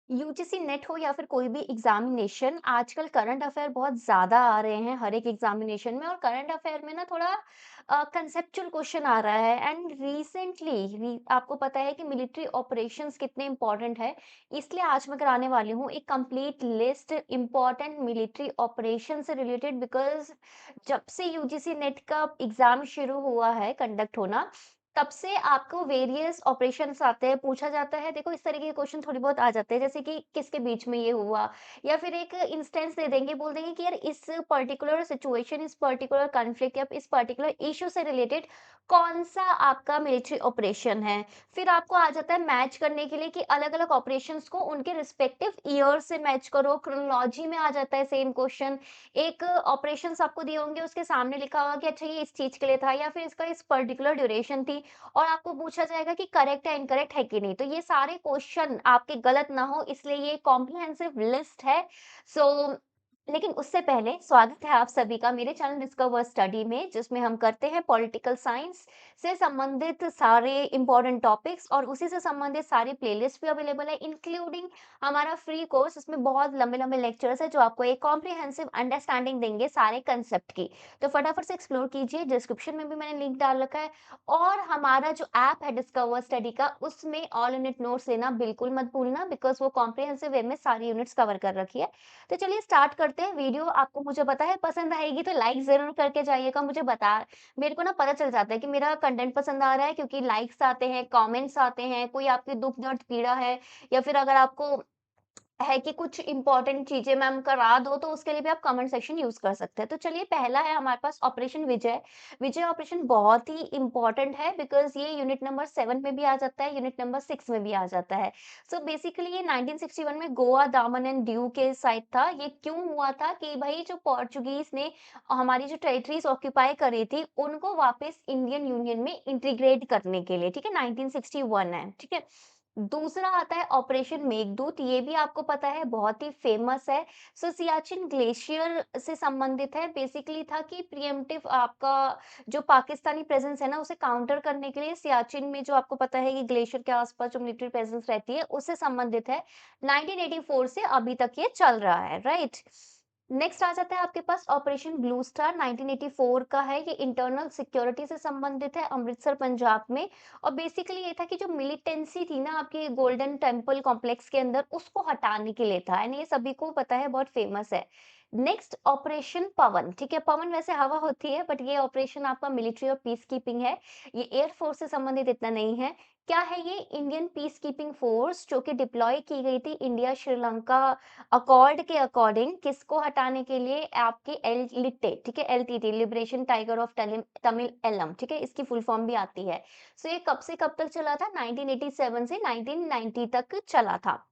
UGC net हो या फिर कोई भी एग्जामिनेशन, आजकल करंट अफेयर बहुत ज़्यादा आ रहे हैं हर एक एग्जामिनेशन में। और करंट अफेयर में ना थोड़ा कंसेप्चुअल क्वेश्चन आ रहा है। एंड रिसेंटली आपको पता है कि मिलिट्री ऑपरेशंस कितने इंपॉर्टेंट है। इसलिए आज मैं कराने वाली हूँ एक complete list important military operation से रिलेटेड। बिकॉज जब से यूजीसी नेट का एग्जाम शुरू हुआ है कंडक्ट होना, तब से आपको वेरियस ऑपरेशंस आते हैं, पूछा जाता है। देखो, इस तरीके के क्वेश्चन थोड़ी बहुत आ जाते हैं, जैसे कि किसके बीच में ये हुआ, या फिर एक इंस्टेंस दे देंगे, बोल देंगे कि यार इस पर्टिकुलर सिचुएशन, इस पर्टिकुलर कॉन्फ्लिक्ट या इस पर्टिकुलर इश्यू से रिलेटेड कौन सा आपका मिलिट्री ऑपरेशन है। फिर आपको आ जाता है मैच करने के लिए कि अलग-अलग ऑपरेशंस को उनके रिस्पेक्टिव ईयर से मैच करो, क्रोनोलॉजी में आ जाता है सेम क्वेश्चन। एक ऑपरेशंस आपको दिए होंगे, उसके सामने लिखा होगा कि अच्छा ये इस चीज़ के लिए था, या फिर इसका इस पर्टिकुलर ड्यूरेशन थी, और आपको पूछा जाएगा कि करेक्ट है, इनकरेक्ट है कि नहीं। तो ये सारे क्वेश्चन आपके गलत ना हो, इसलिए ये कॉम्प्रिहेंसिव लिस्ट है। सो लेकिन उससे पहले स्वागत है आप सभी का मेरे चैनल डिस्कवर स्टडी में, जिसमें हम करते हैं पॉलिटिकल साइंस से संबंधित सारे इंपॉर्टेंट टॉपिक्स, और उसी से संबंधित सारी प्लेलिस्ट भी अवेलेबल है, इंक्लूडिंग हमारा फ्री कोर्स। इसमें बहुत लंबे-लंबे लेक्चर्स हैं जो आपको एक कॉम्प्रिहेंसिव अंडरस्टैंडिंग देंगे सारे कंसेप्ट की। तो फटाफट से एक्सप्लोर कीजिए, डिस्क्रिप्शन में भी मैंने लिंक डाल रखा है। और हमारा जो ऐप है डिस्कवर स्टडी का, उसमें ऑल यूनिट नोट्स लेना बिल्कुल मत भूलना, बिकॉज़ वो कॉम्प्रिहेंसिव वे में सारी यूनिट्स कवर कर रखी है। तो चलिए स्टार्ट करते हैं। वीडियो आपको मुझे पता है पसंद आएगी, तो लाइक ज़रूर करके जाइएगा। मेरे को ना पता चल जाता है कि मेरा कंटेंट पसंद आ रहा है, क्योंकि लाइक्स आते हैं, कमेंट्स आते हैं, कोई आपकी दुःख दर्द पीड़ा है, या फिर अगर आपको है कि कुछ इम्पोर्टेंट चीज़ें मैम करा दो, तो उसके लिए भी आप कमेंट सेक्शन यूज़ कर सकते हैं। तो चलिए, पहला है हमारे पास ऑपरेशन विजय। विजय ऑपरेशन बहुत ही इम्पोर्टेंट है, बिकॉज़ ये यूनिट नंबर 7 में भी आ जाता है, यूनिट नंबर 6 में भी आ जाता है। सो बेसिकली ये 1961 में गोवा, दामन एंड दीव के साइड था। ये क्यों हुआ था कि भई जो पोर्चुगीज़ ने हमारी जो टेरिटरीज़ ऑक्यूपाई करी थी, उनको वापस इंडियन यूनियन में इंटीग्रेट करने के लिए, ठीक है? 1961 है, ठीक है? दूसरा आता है ऑपरेशन मेघदूत, ये भी आपको पता है बहुत ही फेमस है। सियाचिन ग्लेशियर से संबंधित है। बेसिकली था कि प्रिएम्प्टिव आपका जो पाकिस्तानी प्रेजेंस है ना, उसे काउंटर करने के लिए सियाचिन में, जो आपको पता है कि ग्लेशियर के आसपास जो मिलिट्री प्रेजेंस रहती है, उससे संबंधित है। 1984 से अभी तक ये चल रहा है, राइट? नेक्स्ट आ जाता है आपके पास ऑपरेशन ब्लू स्टार, 1984 का है। ये इंटरनल सिक्योरिटी से संबंधित है, अमृतसर पंजाब में। और बेसिकली ये था कि जो मिलिटेंसी थी ना आपके गोल्डन टेम्पल कॉम्प्लेक्स के अंदर, उसको हटाने के लिए था। एंड ये सभी को पता है, बहुत फेमस है। नेक्स्ट ऑपरेशन पवन, ठीक है? पवन वैसे हवा होती है, बट ये ऑपरेशन आपका मिलिट्री और पीस कीपिंग है। ये एयर फोर्स से संबंधित इतना नहीं है। क्या है ये? इंडियन पीस कीपिंग फोर्स जो कि डिप्लॉय की गई थी इंडिया श्रीलंका अकॉर्ड के अकॉर्डिंग। किसको हटाने के लिए? आपके एल लिट्टे, ठीक है? LTT, liberation tiger of Tamil Eelam, ठीक है? इसकी फुल फॉर्म भी आती है। सो ये कब से कब तक चला था? 1987 से 1990 तक चला था,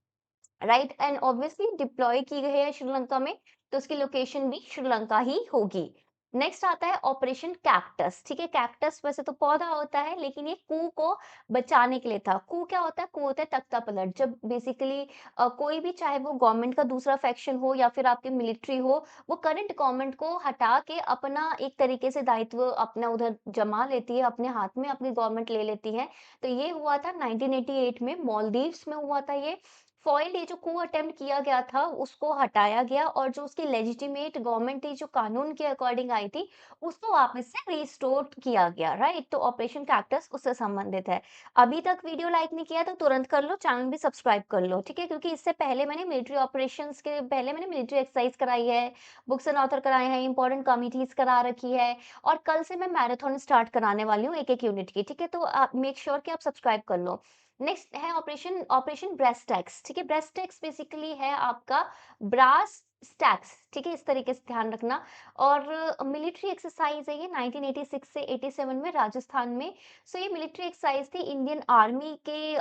राइट? एंड ऑब्वियसली डिप्लॉय की गई है श्रीलंका में, तो उसकी लोकेशन भी श्रीलंका ही होगी। नेक्स्ट आता है ऑपरेशन कैक्टस, ठीक है? कैक्टस वैसे तो पौधा होता है, लेकिन ये कू को बचाने के लिए था। कू क्या होता है? कू होता है तख्ता पलट। जब बेसिकली कोई भी, चाहे वो गवर्नमेंट का दूसरा फैक्शन हो या फिर आपकी मिलिट्री हो, वो करंट गवर्नमेंट को हटा के अपना एक तरीके से दायित्व अपना उधर जमा लेती है, अपने हाथ में अपनी गवर्नमेंट ले लेती है। तो ये हुआ था 1988 में, मालदीव्स में हुआ था ये। फॉइल, ये जो कू अटेम्प्ट किया गया था, उसको हटाया गया, और जो उसकी लेजिटिमेट गवर्नमेंट थी, जो कानून के अकॉर्डिंग आई थी, उसको वापस से रिस्टोर किया गया, राइट? तो ऑपरेशन कैक्टस उससे संबंधित है। अभी तक वीडियो लाइक नहीं किया तो तुरंत कर लो, चैनल भी सब्सक्राइब कर लो, ठीक है? क्योंकि इससे पहले मैंने मिलिट्री ऑपरेशंस के पहले मैंने मिलिट्री एक्सरसाइज कराई है, बुक्स एंड ऑथर कराए हैं, इंपॉर्टेंट कमिटीज करा रखी है, और कल से मैं मैराथन स्टार्ट कराने वाली हूँ एक-एक यूनिट की, ठीक है? तो आप मेक श्योर कि आप सब्सक्राइब कर लो। नेक्स्ट है ऑपरेशन ऑपरेशन ब्रेस्ट टैक्स, ठीक है? ब्रेस्ट टैक्स बेसिकली है आपका ब्रास स्टैक्स, ठीक है? इस तरीके से ध्यान रखना। और मिलिट्री एक्सरसाइज है ये 1986 से 87 में राजस्थान में। सो ये मिलिट्री एक्सरसाइज थी इंडियन आर्मी के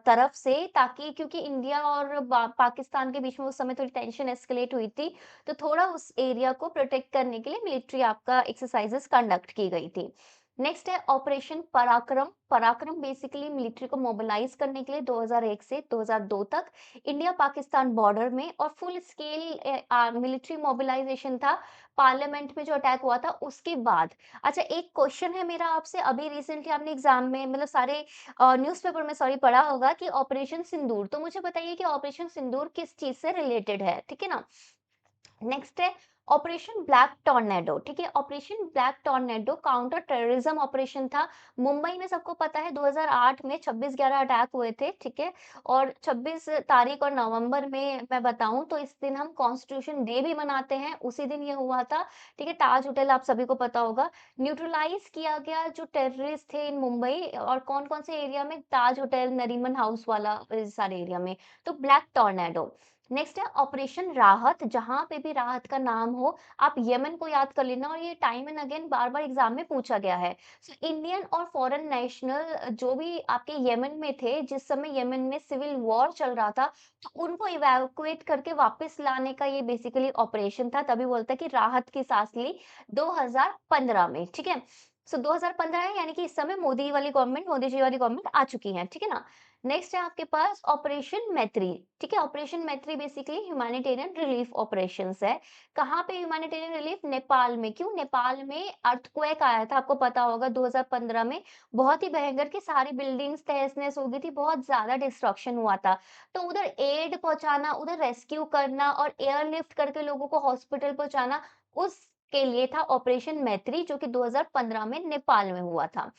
तरफ से, ताकि क्योंकि इंडिया और पाकिस्तान के बीच में उस समय थोड़ी टेंशन एस्केलेट हुई थी, तो थोड़ा उस एरिया को प्रोटेक्ट करने के लिए मिलिट्री आपका एक्सरसाइजेस कंडक्ट की गई थी। नेक्स्ट है ऑपरेशन पराक्रम। पराक्रम बेसिकली मिलिट्री को मोबिलाइज करने के लिए 2001 से 2002 तक इंडिया पाकिस्तान बॉर्डर में और फुल स्केल मिलिट्री मोबिलाइजेशन था। पार्लियामेंट में जो अटैक हुआ था उसके बाद। अच्छा, एक क्वेश्चन है मेरा आपसे, अभी रिसेंटली आपने एग्जाम में मतलब सारे न्यूज़पेपर में सॉरी पढ़ा होगा कि ऑपरेशन सिंदूर, तो मुझे बताइए कि ऑपरेशन सिंदूर किस चीज से रिलेटेड है, ठीक है ना। नेक्स्ट है ऑपरेशन ब्लैक टॉर्नेडो, ठीक है। Operation black tornado counter terrorism operation था। मुंबई में सबको पता है 2008 में 26/11 अटैक हुए थे, ठीक है। और 26 तारीख और नवंबर में मैं बताऊं तो इस दिन हम कॉन्स्टिट्यूशन डे भी मनाते हैं, उसी दिन ये हुआ था, ठीक है। ताज होटल आप सभी को पता होगा। न्यूट्रलाइज किया गया जो टेररिस्ट थे इन मुंबई और कौन कौन से एरिया में, ताज होटल, नरीमन हाउस वाला सारे एरिया में। तो ब्लैक टॉर्नेडो। नेक्स्ट है ऑपरेशन राहत, जहां पे भी राहत का नाम हो आप यमन को याद कर लेना, और ये time and again bar bar exam में पूछा गया है। सो इंडियन और फॉरेन नेशनल जो भी आपके यमन में थे, जिस समय यमन में सिविल वॉर चल रहा था, तो उनको इवैक्यूएट करके वापस लाने का ये बेसिकली ऑपरेशन था, तभी बोलता है कि राहत की सांस ली 2015 में, ठीक है। सो 2015 है, यानी कि इस समय मोदी वाली गवर्नमेंट, मोदी जी वाली गवर्नमेंट आ चुकी है, ठीक है ना। नेक्स्ट है आपके पास ऑपरेशन मैत्री, ठीक है। ऑपरेशन मैत्री बेसिकली ह्यूमैनिटेरियन रिलीफ ऑपरेशंस है। कहाँ पे ह्यूमैनिटेरियन रिलीफ? नेपाल में। क्यों? नेपाल में अर्थक्वेक आया था, आपको पता होगा 2015 में, बहुत ही भयंकर की सारी बिल्डिंग्स तहस-नहस हो गई थी, बहुत ज्यादा डिस्ट्रक्शन हुआ था। तो उधर एड पहुंचाना, उधर रेस्क्यू करना और एयरलिफ्ट करके लोगों को हॉस्पिटल पहुंचाना, उसके लिए था ऑपरेशन मैत्री, जो कि 2015 में नेपाल में हुआ था।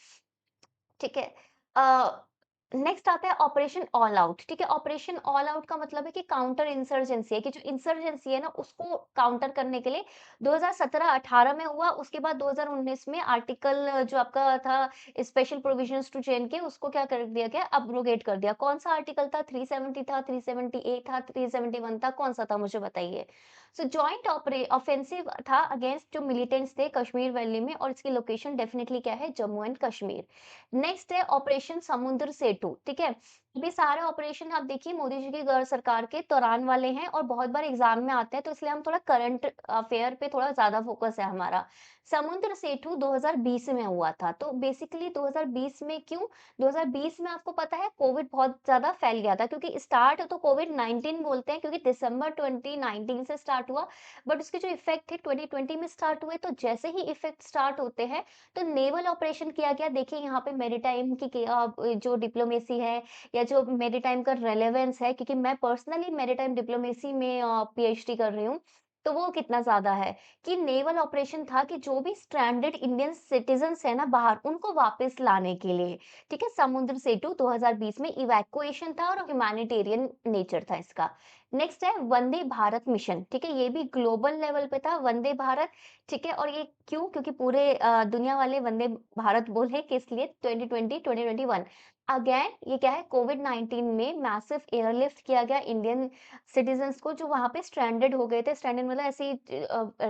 ठीक है। नेक्स्ट आता है ऑपरेशन ऑल आउट, ठीक है। ऑपरेशन ऑल आउट का मतलब है कि काउंटर इंसर्जेंसी है, कि जो इंसर्जेंसी है ना उसको काउंटर करने के लिए 2017-18 में हुआ। उसके बाद 2019 में आर्टिकल जो आपका था स्पेशल प्रोविजंस टू जेएनके, उसको क्या कर दिया गया, अब्रोगेट कर दिया। कौन सा आर्टिकल था? 370 था, 378 था, 371 था, कौन सा था मुझे बताइए। सो जॉइंट ऑफेंसिव था अगेंस्ट जो मिलिटेंट्स थे कश्मीर वैली में, और इसकी लोकेशन डेफिनेटली क्या है, जम्मू एंड कश्मीर। नेक्स्ट है ऑपरेशन समुद्र सेतु, ठीक है। ये सारे ऑपरेशन आप देखिए मोदी जी की सरकार के दौरान वाले हैं और बहुत बार एग्जाम में आते हैं, तो इसलिए हम थोड़ा करंट अफेयर पे थोड़ा ज्यादा फोकस है हमारा। समुद्र सेतु 2020 में हुआ था, तो बेसिकली 2020 में क्यों? 2020 में आपको पता है कोविड बहुत ज्यादा फैल गया था, क्योंकि स्टार्ट तो कोविड 19 बोलते हैं क्योंकि दिसंबर 2019 से स्टार्ट हुआ, बट उसके जो इफेक्ट थे 2020 में स्टार्ट हुए। तो जैसे ही इफेक्ट स्टार्ट होते हैं तो नेवल ऑपरेशन किया गया। देखिए यहाँ पे मैरीटाइम की जो डिप्लोमेसी है या जो मैरीटाइम का रेलेवेंस है, क्योंकि मैं पर्सनली मैरीटाइम डिप्लोमेसी में पीएचडी कर रही हूँ, तो वो कितना ज्यादा है कि नेवल ऑपरेशन था कि जो भी स्ट्रैंडेड इंडियन सिटीजन्स है ना बाहर, उनको वापस लाने के लिए, ठीक है। समुद्र सेतु 2020 में इवैक्यूएशन था और ह्यूमैनिटेरियन नेचर था इसका। नेक्स्ट है वंदे भारत मिशन, ठीक है। ये भी ग्लोबल लेवल पे था वंदे भारत, ठीक है। और ये क्यों? क्योंकि पूरे दुनिया वाले वंदे भारत बोले किस लिए? 2020 2021 अगेन ये क्या है, कोविड 19 में मैसिव एयरलिफ्ट किया गया इंडियन सिटीजन्स को जो वहां पे स्ट्रैंडेड हो गए थे। स्ट्रैंडेड मतलब ऐसे ही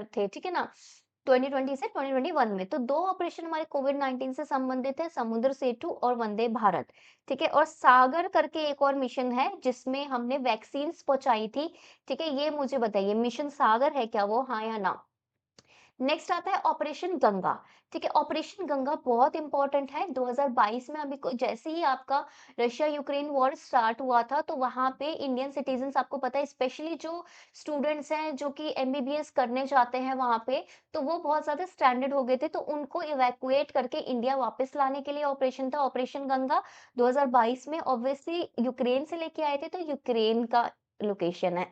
थे, ठीक है ना। 2020 से 2021 में तो दो ऑपरेशन हमारे कोविड 19 से संबंधित है, समुद्र सेतु और वंदे भारत, ठीक है। और सागर करके एक और मिशन है जिसमें हमने वैक्सीन पहुंचाई थी, ठीक है। ये मुझे बताइए मिशन सागर है क्या वो, हाँ या ना? नेक्स्ट आता है ऑपरेशन गंगा, ठीक है। ऑपरेशन गंगा बहुत इंपॉर्टेंट है। 2022 में अभी जैसे ही आपका रशिया यूक्रेन वॉर स्टार्ट हुआ था, तो वहां पे इंडियन सिटीजन्स, आपको पता है स्पेशली जो स्टूडेंट्स हैं जो कि एमबीबीएस करने जाते हैं वहां पे, तो वो बहुत ज्यादा स्ट्रैंडेड हो गए थे, तो उनको इवैक्यूएट करके इंडिया वापस लाने के लिए ऑपरेशन था, ऑपरेशन गंगा 2022 में। ऑब्वियसली यूक्रेन से लेके आए थे, तो यूक्रेन का लोकेशन है।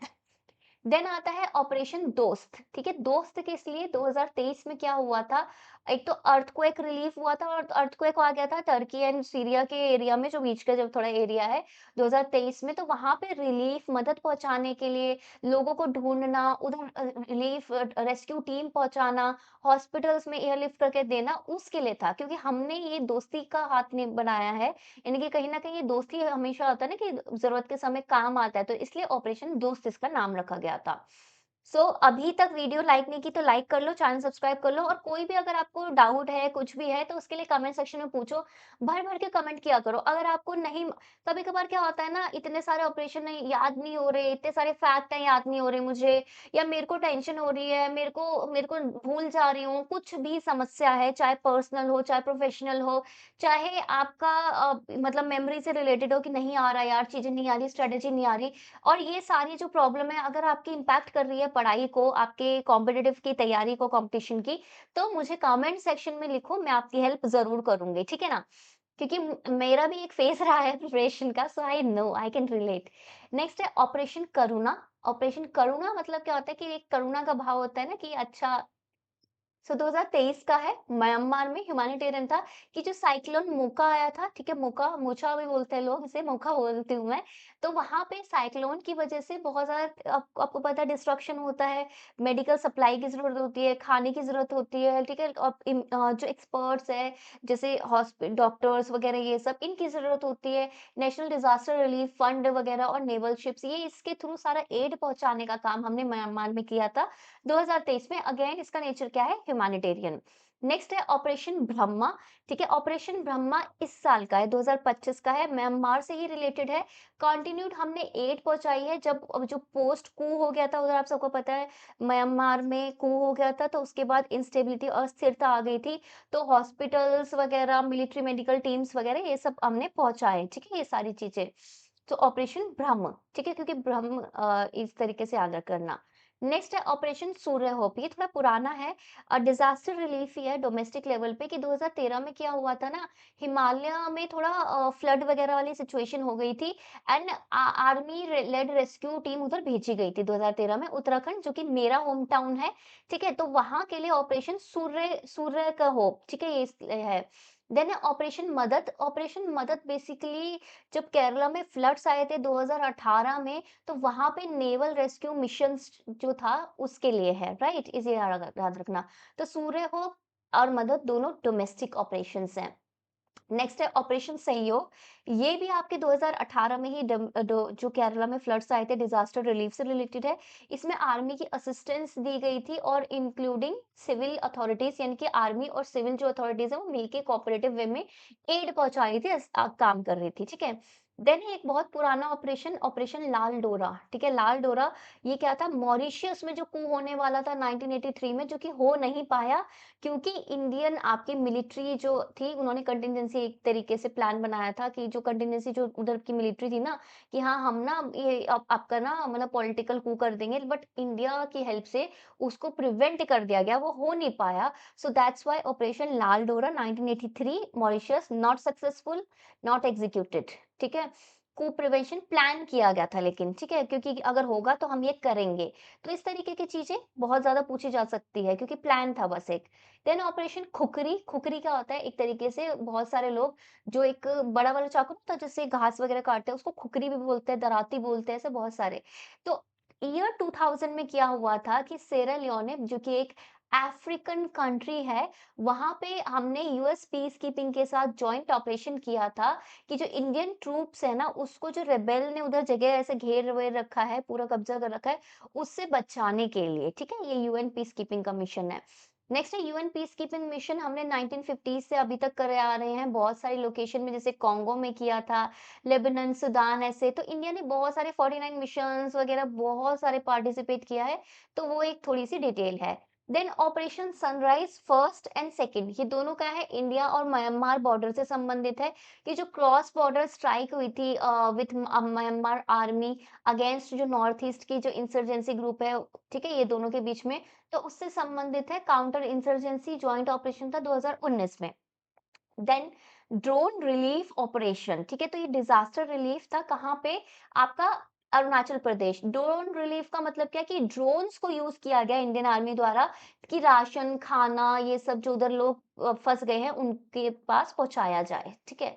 देन आता है ऑपरेशन दोस्त, ठीक है। दोस्त किस लिए? 2023 में क्या हुआ था, एक तो अर्थक्वेक रिलीफ हुआ था, और अर्थक्वेक आ गया था टर्की एंड सीरिया के एरिया में, जो बीच का जब थोड़ा एरिया है 2023 में, तो वहां पे रिलीफ मदद पहुंचाने के लिए लोगों को ढूंढना, उधर रिलीफ रेस्क्यू टीम पहुंचाना, हॉस्पिटल्स में एयरलिफ्ट करके देना, उसके लिए था। क्योंकि हमने ये दोस्ती का हाथ नहीं बनाया है, यानी कि कहीं ना कहीं ये दोस्ती हमेशा होता है ना कि जरूरत के समय काम आता है, तो इसलिए ऑपरेशन दोस्त इसका नाम रखा गया था। अभी तक वीडियो लाइक नहीं की तो लाइक कर लो, चैनल सब्सक्राइब कर लो और कोई भी अगर आपको डाउट है, कुछ भी है तो उसके लिए कमेंट सेक्शन में पूछो। भर-भर के कमेंट किया करो। अगर आपको नहीं कभी-कभार क्या होता है ना, इतने सारे ऑपरेशन नहीं याद नहीं हो रहे, इतने सारे फैक्ट हैं याद नहीं हो रहे मुझे या मेरे को टेंशन हो रही है, मेरे को भूल जा रही हूँ, कुछ भी समस्या है, चाहे पर्सनल हो, चाहे प्रोफेशनल हो, चाहे आपका मतलब मेमोरी से रिलेटेड हो कि नहीं आ रहा यार, चीज़ें नहीं आ रही, स्ट्रैटेजी नहीं आ रही। और ये सारी जो प्रॉब्लम है अगर आपकी इम्पैक्ट कर रही है पढ़ाई को, आपके कॉम्पिटिटिव की तैयारी को कॉम्पिटिशन की, तो मुझे कमेंट सेक्शन में लिखो, मैं आपकी हेल्प ज़रूर करूँगी, ठीक है ना? क्योंकि मेरा भी एक फेज़ रहा है प्रिपरेशन का, so I know, I can relate. Next है ऑपरेशन करुणा। ऑपरेशन करुणा मतलब क्या होता है कि एक करुणा का भाव होता है ना कि अच्छा 2023 का है, म्यांमार में ह्यूमैनिटेरियन था कि जो साइक्लोन मोका आया था, ठीक है? मोका, मोचा भी बोलते हैं लोग, इसे मोका बोलती हूँ मैं। तो वहाँ पे साइक्लोन की वजह से बहुत ज़्यादा आपको पता है डिस्ट्रक्शन होता है, मेडिकल सप्लाई की ज़रूरत होती है, खाने की ज़रूरत होती है, ठीक है? और जो एक्सपर्ट्स हैं, जैसे डॉक्टर्स वगैरह ये सब, इनकी ज़रूरत होती है। नेशनल डिज़ास्टर रिलीफ फंड वगैरह और नेवल शिप्स, ये इसके थ्रू सारा एड पहुँचाने का काम हमने म्यांमार में किया था। 2023 में अगेन इसका नेचर क्या है? ह्यूमैनिटेरियन। नेक्स्ट है ऑपरेशन ब्रह्मा, ठीक है? ऑपरेशन ब्रह्मा इस साल का है, 2025 का है, म्यांमार से ही रिलेटेड है। कंटिन्यूड हमने एड पहुँचाई है जब जो पोस्ट कू हो गया था उधर आप सबको पता है, म्यांमार में कू हो गया था तो उसके बाद इंस्टेबिलिटी अस्थिरता आ गई थी। तो हॉस्पिटल्स वगैरह, मिलिट्री मेडिकल टीम्स वगैरह ये सब हमने पहुँचाए, ठीक है? ये सारी चीज़ें। तो ऑपरेशन ब्रह्म, ठीक है? क्योंकि ब्रह्म इस तरीके से याद करना। नेक्स्ट है ऑपरेशन सूर्य होप, ये थोड़ा पुराना है, डिजास्टर रिलीफ ही है डोमेस्टिक लेवल पे कि 2013 में क्या हुआ था ना, हिमालय में थोड़ा फ्लड वगैरह वाली सिचुएशन हो गई थी and army led rescue team उधर भेजी गई थी 2013 में, उत्तराखंड जो कि मेरा होम टाउन है, ठीक है? तो वहां के लिए ऑपरेशन सूर्य सूर्य का होप, ठीक है? ये है। देन है ऑपरेशन मदद। ऑपरेशन मदद बेसिकली जब केरला में फ्लड्स आए थे 2018 में, तो वहाँ पे नेवल रेस्क्यू मिशंस जो था उसके लिए है, राइट? इसे याद रखना। तो सूर्य होप और मदद दोनों डोमेस्टिक ऑपरेशंस हैं। नेक्स्ट है ऑपरेशन सहयोग। ये भी आपके 2018 में ही जो केरला में फ्लड्स आए थे डिजास्टर रिलीफ से रिलेटेड है। इसमें आर्मी की असिस्टेंस दी गई थी और इंक्लूडिंग सिविल अथॉरिटीज, यानी कि आर्मी और सिविल जो अथॉरिटीज है वो मिलके कोऑपरेटिव वे में एड पहुंचा रही थी, काम कर रही थी, ठीक है? देन है एक बहुत पुराना ऑपरेशन, ऑपरेशन लाल डोरा, ठीक है? लाल डोरा, ये क्या था, मॉरिशियस में जो कू होने वाला था 1983 में, जो कि हो नहीं पाया क्योंकि इंडियन आपकी मिलिट्री जो थी उन्होंने कंटिजेंसी एक तरीके से प्लान बनाया था कि जो कंटिजेंसी जो उधर की मिलिट्री थी ना, कि हाँ हम ना ये आपका ना मतलब पॉलिटिकल कू कर देंगे, बट इंडिया की हेल्प से उसको प्रिवेंट कर दिया गया, वो हो नहीं पाया। सो दैट्स व्हाई ऑपरेशन लाल डोरा 1983 Mauritius not successful, not executed, ठीक है? कू प्रिवेंशन प्लान किया गया था लेकिन, ठीक है? क्योंकि अगर होगा तो हम ये करेंगे। तो इस तरीके की चीज़ें बहुत ज़्यादा पूछी जा सकती है क्योंकि प्लान था बस एक। Then operation khukri. खुखरी क्या होता है, एक तरीके से बहुत सारे लोग जो एक बड़ा वाला चाकू नहीं होता जिससे घास वगैरह काटते हैं उसको खुखरी भी बोलते हैं, दराती बोलते हैं, ऐसे बहुत सारे। तो ईयर 2000 में क्या हुआ था कि सेरा लियोने जो कि एक अफ्रीकन कंट्री है, वहाँ पे हमने यूएस पीस कीपिंग के साथ जॉइंट ऑपरेशन किया था कि जो इंडियन ट्रूप्स है ना, उसको जो रेबेल ने उधर जगह ऐसे घेर-वेर रखा है, पूरा कब्जा कर रखा है, उससे बचाने के लिए, ठीक है? ये यूएन पीस कीपिंग का मिशन है। नेक्स्ट है यूएन पीस कीपिंग मिशन, हमने 1950 से अभी तक करे आ रहे हैं, बहुत सारी लोकेशन में, जैसे कॉन्गो में किया था, लेबनान, सूडान, ऐसे। तो इंडिया ने बहुत सारे 49 मिशंस वगैरह बहुत सारे पार्टिसिपेट किया है, तो वो एक थोड़ी-सी डिटेल है। Then operation sunrise first and second, ये दोनों क्या है, इंडिया और म्यांमार बॉर्डर से संबंधित है कि जो क्रॉस बॉर्डर स्ट्राइक हुई थी विथ म्यांमार आर्मी अगेंस्ट जो नॉर्थ ईस्ट की जो इंसर्जेंसी ग्रुप है, ठीक है? ये दोनों के बीच में, तो उससे संबंधित है, काउंटर इंसर्जेंसी जॉइंट ऑपरेशन था 2019 में। देन ड्रोन रिलीफ ऑपरेशन, ठीक है? तो ये डिजास्टर रिलीफ था कहाँ पे, आपका अरुणाचल प्रदेश। ड्रोन रिलीफ का मतलब क्या है कि ड्रोन्स को यूज किया गया इंडियन आर्मी द्वारा कि राशन, खाना, ये सब जो उधर लोग फंस गए हैं उनके पास पहुंचाया जाए, ठीक है?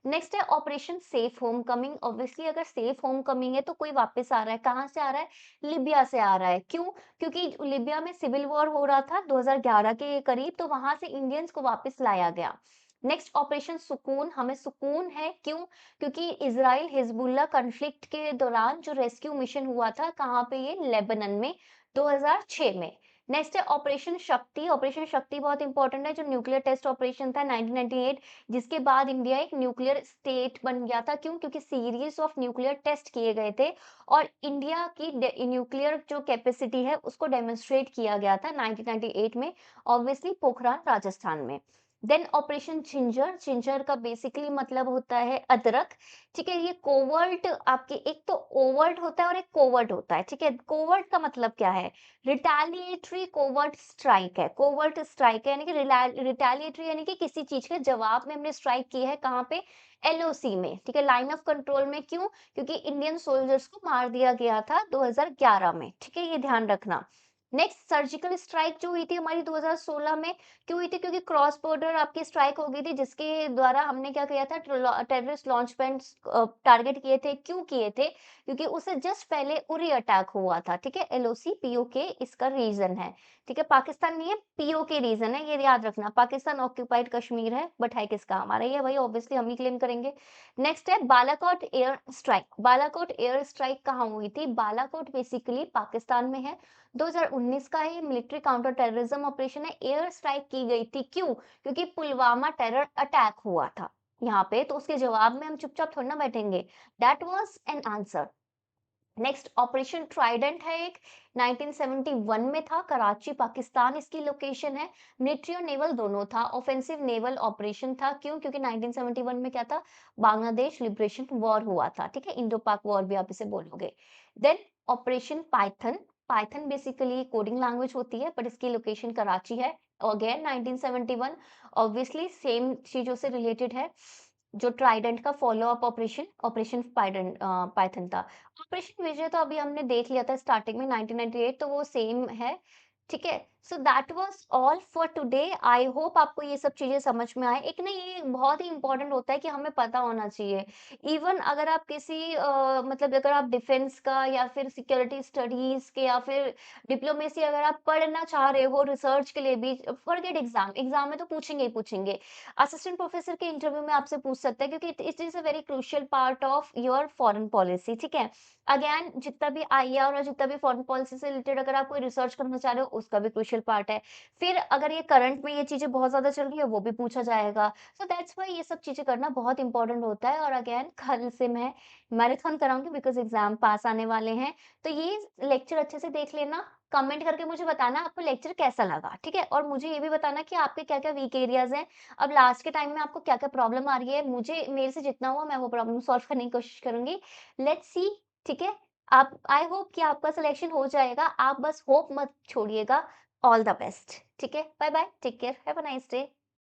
नेक्स्ट है operation safe home coming. Obviously अगर सेफ होम कमिंग है तो कोई वापस आ रहा है, कहाँ से आ रहा है? लिबिया से आ रहा है। क्यों? क्योंकि लिबिया में सिविल वॉर हो रहा था 2011 के करीब, तो वहां से इंडियंस को वापस लाया गया। नेक्स्ट ऑपरेशन सुकून, हमें सुकून है क्यों? क्योंकि इज़राइल हिज़बुल्लाह कॉन्फ्लिक्ट के दौरान जो रेस्क्यू मिशन हुआ था, कहाँ पे ये? लेबनान में 2006 में। नेक्स्ट है ऑपरेशन शक्ति बहुत इंपॉर्टेंट है, जो न्यूक्लियर टेस्ट ऑपरेशन था 1998, जिसके बाद इंडिया एक न्यूक्लियर स्टेट बन गया था। क्यों? क्योंकि सीरीज़ ऑफ न्यूक्लियर टेस्ट किए गए थे और इंडिया की न्यूक्लियर जो कैपेसिटी है, उसको डेमोन्स्ट्रेट किया गया था 1998 में, ऑब्वियसली पोखरान, राजस्थान में। देन ऑपरेशन जिंजर, जिंजर का बेसिकली मतलब होता है अदरक, ठीक है? ये कोवर्ट आपके, एक तो ओवर्ट होता है और एक कोवर्ट होता है, ठीक है? कोवर्ट का मतलब क्या है? रिटेलिएटरी कोवर्ट स्ट्राइक है। कोवर्ट स्ट्राइक है यानी कि रिटेलिएटरी, यानी कि किसी चीज के जवाब में हमने स्ट्राइक की है, कहाँ पे? एलओसी में, ठीक है? लाइन ऑफ कंट्रोल में। क्यों? क्योंकि इंडियन सोल्जर्स को मार दिया गया था 2011 में, ठीक है? ये ध्यान रखना। नेक्स्ट सर्जिकल स्ट्राइक जो हुई थी हमारी 2016 में, क्यों हुई थी? क्योंकि क्रॉस बॉर्डर आपकी स्ट्राइक हो गई थी, जिसके द्वारा हमने क्या किया था? टेररिस्ट लॉन्च पैड्स टारगेट किए थे। क्यों किए थे? क्योंकि उससे जस्ट पहले उरी अटैक हुआ था, ठीक है? एलओसी पीओके इसका रीजन है, ठीक है? पाकिस्तान नहीं है, पीओके रीजन है, ये याद रखना। पाकिस्तान ऑक्यूपाइड कश्मीर है, बट है किसका? हमारा ही है भाई, ऑब्वियसली हम ही क्लेम करेंगे। नेक्स्ट है Balakot air strike. Balakot air strike कहाँ हुई थी? बालाकोट बेसिकली पाकिस्तान में है, 2019 का है, मिलिट्री काउंटर टेररिज्म ऑपरेशन है। एयर स्ट्राइक की गई थी, क्यों? क्योंकि पुलवामा टेरर अटैक हुआ था यहाँ पे, तो उसके जवाब में हम चुपचाप थोड़ी ना बैठेंगे। That was an answer. Next operation Trident है एक, 1971 में था, कराची पाकिस्तान इसकी लोकेशन है। मिलिट्री और नेवल दोनों था, ऑफेंसिव नेवल ऑपरेशन था। क्यों? क्योंकि 1971 में क्या था? बांग्लादेश लिबरेशन वॉर हुआ था, ठीक है? इंडो पाक वॉर भी आप इसे बोलोगे। Then operation python. Python basically coding language होती है, बट इसकी लोकेशन कराची है। अगेन 1971, ऑब्वियसली सेम चीजों से रिलेटेड है। जो ट्राइडेंट का follow up operation, operation Python था। ऑपरेशन विजय तो अभी हमने देख लिया था स्टार्टिंग में 1998, तो वो सेम है, ठीक है? So that was all for today. I hope आपको ये सब चीजें समझ में आए। एक ना ये बहुत ही इंपॉर्टेंट होता है कि हमें पता होना चाहिए। इवन अगर आप किसी मतलब अगर आप डिफेंस का या फिर सिक्योरिटी स्टडीज के या फिर डिप्लोमेसी अगर आप पढ़ना चाह रहे हो रिसर्च के लिए भी, फॉरगेट एग्जाम, एग्जाम में तो पूछेंगे ही पूछेंगे। असिस्टेंट प्रोफेसर के इंटरव्यू में आपसे पूछ सकते हैं, क्योंकि it is a very crucial part of your foreign policy, ठीक है? अगेन जितना भी आईआर और जितना भी फॉरेन पॉलिसी से रिलेटेड अगर आप कोई रिसर्च करना चाह रहे हो, उसका भी क्रूशियल पार्ट है। फिर अगर ये करंट में ये चीजें बहुत ज्यादा चल रही है, वो भी पूछा जाएगा। सो दैट्स व्हाई ये सब चीजें करना बहुत इंपॉर्टेंट होता है। और अगेन कल से मैं मैराथन कराऊंगी, बिकॉज एग्जाम पास आने वाले हैं। तो ये लेक्चर अच्छे से देख लेना, कमेंट करके मुझे बताना आपको लेक्चर कैसा लगा, ठीक है? और मुझे ये भी बताना कि आपके क्या क्या वीक एरियाज हैं। अब लास्ट के टाइम में आपको क्या क्या प्रॉब्लम आ रही है, मुझे मेरे से जितना हुआ मैं वो प्रॉब्लम सॉल्व करने की कोशिश करूंगी। लेट्स सी, ठीक है? आप, आई होप कि आपका सिलेक्शन हो जाएगा, आप बस होप मत छोड़िएगा। ऑल द बेस्ट, ठीक है? Bye bye, take care, have a nice day.